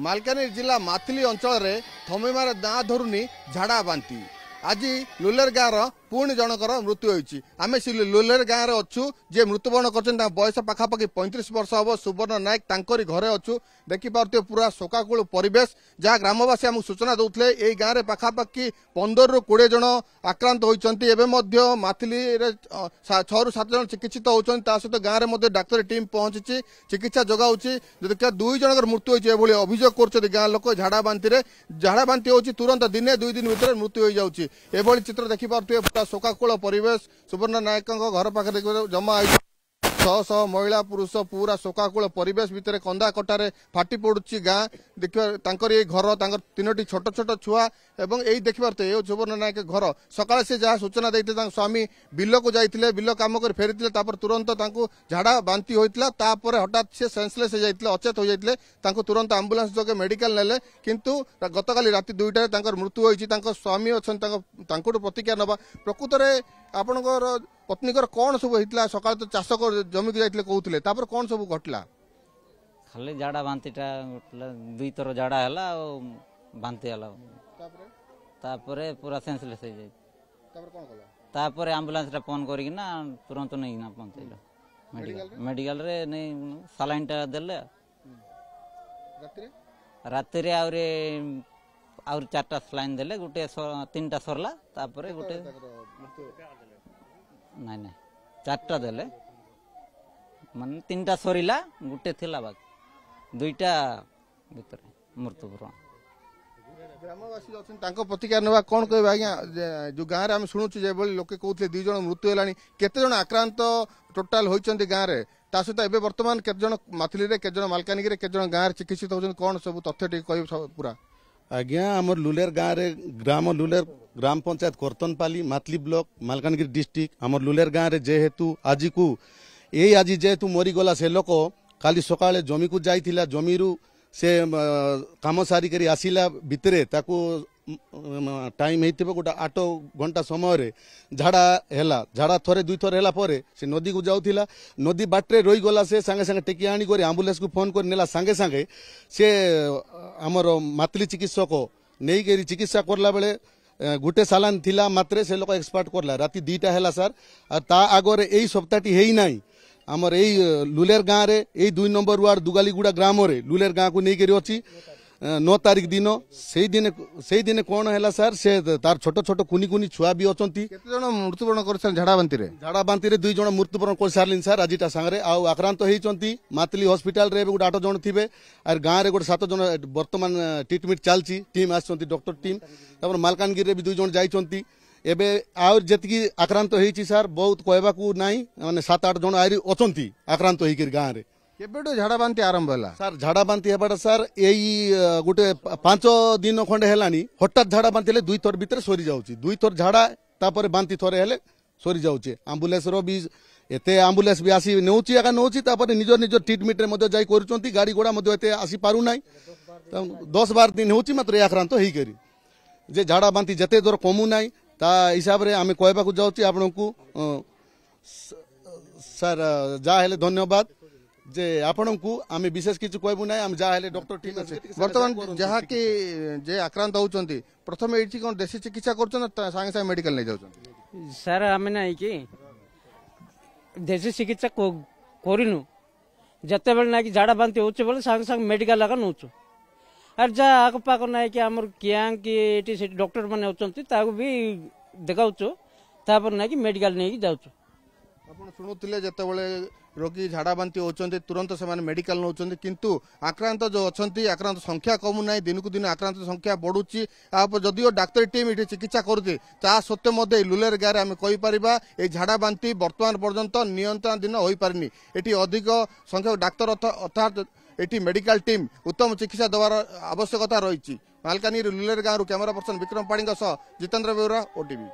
मालकानगिरी जिला माथिली अंचल में थमिमार दाँ धरुनी झाड़ा बांती आज लुलेर गाँव पुणी जनकर मृत्यु होती आम से लुलेर गाँव में अच्छु जे मृत्युवरण कर बयस पाखापाखि 35 वर्ष हम सुवर्ण नायक तांकरी घरे अच्छु देखिपे पूरा शोकाकूल परिवेश जहाँ ग्रामवासी आमको सूचना दौले यही गाँव में पाखापाखि 15 ରୁ 20 जन आक्रांत होती माथिली 6 ରୁ 7 जन चिकित्सित होती सहित गाँव में डाक्तरी टीम पहुंची चिकित्सा जगाऊँगी देखिए 2 जनकर मृत्यु होती अभियोग कर गाँ लोक झाड़ा बांती हो तुरंत दिने 2 दिन भितर मृत्यु हो जाऊँगी एभली चित्र देखिपे पूरा शोकाकूल परिवेश सुवर्ण नायक घर पाखे जमा शह महिला पुरुष पूरा शोकाकूल परिवेश भितर कंदा कटारे फाटी पड़ुची गाँ देखिए घर 3टी छोट छोट छुआ एवं यही देखिपे ये सुवर्ण नायक घर सकाଳେ से जहाँ सूचना देते स्वामी बिल को जाते बिल कम कर फेरी तुरंत झाड़ा बांती होता हठात से सेंसलेस हो अचेत हो जाते तुरंत आंबुलांस जोगे मेडिकल नेले किंतु गतकाली राति 2टार मृत्यु होती स्वामी अच्छा प्रतिक्रिया नवा प्रकृत में आपणकर पत्नीकर कौन सब होता सका तो चाष जमी को जाते कहते कौन सब घटला खाली झाड़ा बांतीटा 2 थर झाड़ा है बांती है पूरा सेंसलेस हो जाए आंबुलांस फोन करना तुरंत नहीं पहुंचल मेडिकल रे नहीं सालाइन टा देले राति रे आउर 4टा सालाइन देले गोटे 3टा सरला गोटे नहीं नहीं 4टा देले मान 3टा सरीला गोटे थिला बाकी 2टा भीतर मृत्युपुरण ग्रामवासी प्रतिक्रिया ना कौन कह आज्ञा जो गाँव में आम शुणुचु लोके कहते 2 जन मृत्यु है केते जन आक्रांत टोटाल होती गाँव में सहित एवं बर्तमान केते जन माथिली केते जन मालकानगिरी केते जन गाँव चिकित्सित होती कौन सब तथ्य टी कह पूरा आज्ञा आमर लुलेर गाँव रे ग्राम लुलेर ग्राम पंचायत कर्तनपाली मातली ब्लॉक मालकानगिरी डिस्ट्रिक्ट आमर लुलेर गाँव रे जेहेतु आज को यही आज जेहेतु मरीगला से लोक काली सकाळे जमी को जाइथिला जमीरू से काम सारी करी आसिला भितरे ताकू टाइम होइथिबो गोटा 8 घंटा समय रे झाड़ा थरे 2 थर हैला परे से नदी को जाउथिला नदी बाटरे रोई गला से संगे संगे टेकी आनी कर एम्बुलेंस को फोन कर नेला संगे संगे से हमर मातली चिकित्सक नहीं करी चिकित्सा करला बेले गोटे सालान थिला मात्रे से लोक एक्सपर्ट करला राति 2टा हैला सर और ता आगरे एई सप्ताहटी हेई नाही आमर एई लुलेर गाँव रे एई 2 नंबर वार्ड दुगालीगुड़ा ग्राम रे लुलेर गाँव को नहीं करी अछि 9 तारीख दिन से दिन कौन है सर से तार छोट छोट कुनी कुनी छुआ भी अच्छा मृत्युवरण कर झाड़ा बांती 2 जन मृत्युवरण कर सारे सर आज सांगे आक्रांत होती मातली हॉस्पिटल रे गोटे 8 जन थे और गाँव में गोटे 7 जन बर्तमान ट्रिटमेंट चलती टीम आसती डॉक्टर टीम मालकानगिरी भी 2 जन जाइए एबे आउर जतकी आक्रांत होती सर बहुत कहवाकू नाई माने 7-8 जन आरी अछंती आक्रांत होकर गाँव में केबेटो झाड़ा बांती आरंभ है सर झाड़ा बांती हेबाटा सर यही गोटे 5 दिन खंडे हेलानी हठात झाड़ा बांती 2 थर भितर सरी जाउची 2 थर झाड़ा तापर बांती थरे हेले सरी जाउची एम्बुलेंस रो भी एते एम्बुलेंस भी आसी नेउची आगा नेउची तापर निजर निजर ट्रीटमेंट रे मध्ये जाई करूचंती गाड़ी घोड़ा मध्ये एते आसी पारु नाही 10-12 दिन होची मात्र आक्रांत हेई करी जे झाड़ा बांती जते दूर कमु नाही ता हिसाब रे आमे कहबाकू जाउची आपनकू सर जा हेले धन्यवाद जे आपण को आम विशेष किसी कहबू ना आम जा डॉक्टर टीम अच्छे बर्तमान जहाँ कि जे आक्रांत होती प्रथम ये कौन देशी चिकित्सा कर सागे सागे मेडिकल नहीं जाऊँ सर आम ना कि देशी चिकित्सा करनु जिते बेले ना कि झाड़ा बांती हो सागे सागे मेडिकल लगा नौचु और जहाँ आखपाख ना कि आम क्या कि डॉक्टर मैंने अच्छा भी देखाऊँ तापर ना कि मेडिकल नहीं जाऊँ आप शुणुले जिते रोगी झाड़ा बांती होती तुरंत से मेडिकल नौ किंतु आक्रांत जो अच्छा आक्रांत संख्या कमु ना दिन को दिन आक्रांत संख्या बढ़ुची जदिव डाक्तरी टीम ये चिकित्सा करुचे ता सत्वे लुलेर गाँव में कहीपर ये झाड़ा बांती बर्तमान पर्यंत नियंत्रण हो पारिनी एटी अधिक संख्यक डाक्तर अर्थात ये मेडिकल टीम उत्तम चिकित्सा देवार आवश्यकता रही मालकानगिरी लुलेर गाँव कैमरा पर्सन विक्रम पाणी जितेंद्र बेउरा ओटीवी।